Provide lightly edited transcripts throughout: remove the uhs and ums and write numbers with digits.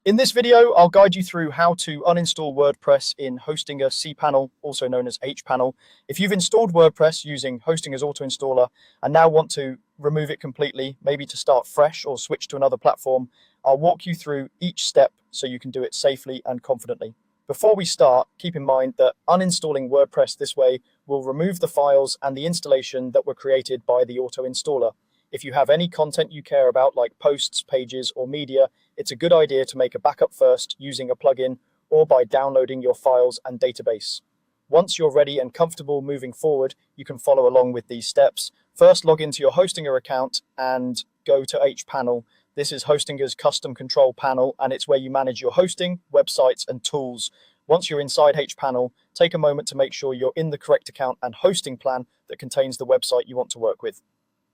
In this video, I'll guide you through how to uninstall WordPress in Hostinger cPanel, also known as hPanel. If you've installed WordPress using Hostinger's auto installer and now want to remove it completely, maybe to start fresh or switch to another platform, I'll walk you through each step so you can do it safely and confidently. Before we start, keep in mind that uninstalling WordPress this way will remove the files and the installation that were created by the auto installer. If you have any content you care about, like posts, pages, or media, it's a good idea to make a backup first using a plugin or by downloading your files and database. Once you're ready and comfortable moving forward, you can follow along with these steps. First, log into your Hostinger account and go to hPanel. This is Hostinger's custom control panel, and it's where you manage your hosting, websites, and tools. Once you're inside hPanel, take a moment to make sure you're in the correct account and hosting plan that contains the website you want to work with.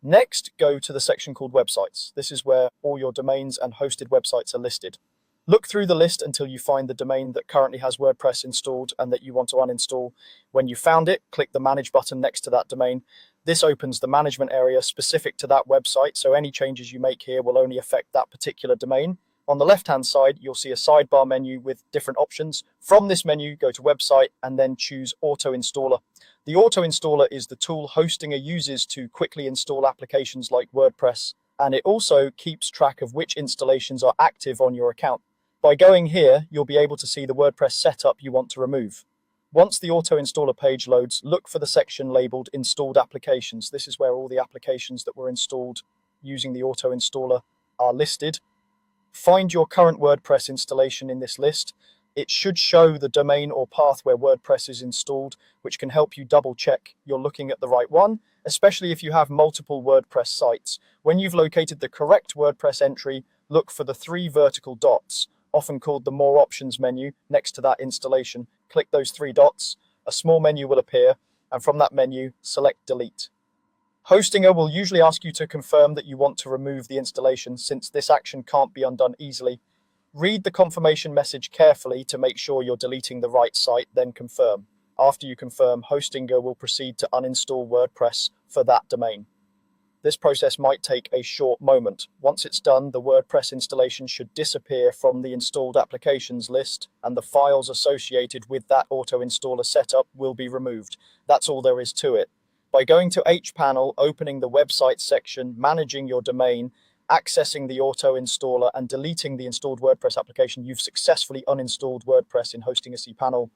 Next, go to the section called Websites. This is where all your domains and hosted websites are listed. Look through the list until you find the domain that currently has WordPress installed and that you want to uninstall. When you found it, click the Manage button next to that domain. This opens the management area specific to that website, so any changes you make here will only affect that particular domain. On the left-hand side, you'll see a sidebar menu with different options. From this menu, go to Website and then choose Auto Installer. The Auto Installer is the tool Hostinger uses to quickly install applications like WordPress, and it also keeps track of which installations are active on your account. By going here, you'll be able to see the WordPress setup you want to remove. Once the Auto Installer page loads, look for the section labeled Installed Applications. This is where all the applications that were installed using the Auto Installer are listed. Find your current WordPress installation in this list. It should show the domain or path where WordPress is installed, which can help you double check you're looking at the right one, especially if you have multiple WordPress sites. When you've located the correct WordPress entry, look for the three vertical dots, often called the More Options menu, next to that installation. Click those three dots, a small menu will appear, and from that menu, select Delete. Hostinger will usually ask you to confirm that you want to remove the installation, since this action can't be undone easily. Read the confirmation message carefully to make sure you're deleting the right site, then confirm. After you confirm, Hostinger will proceed to uninstall WordPress for that domain. This process might take a short moment. Once it's done, the WordPress installation should disappear from the installed applications list, and the files associated with that auto installer setup will be removed. That's all there is to it. By going to hPanel, opening the website section, managing your domain, accessing the auto installer, and deleting the installed WordPress application, you've successfully uninstalled WordPress in Hostinger cPanel.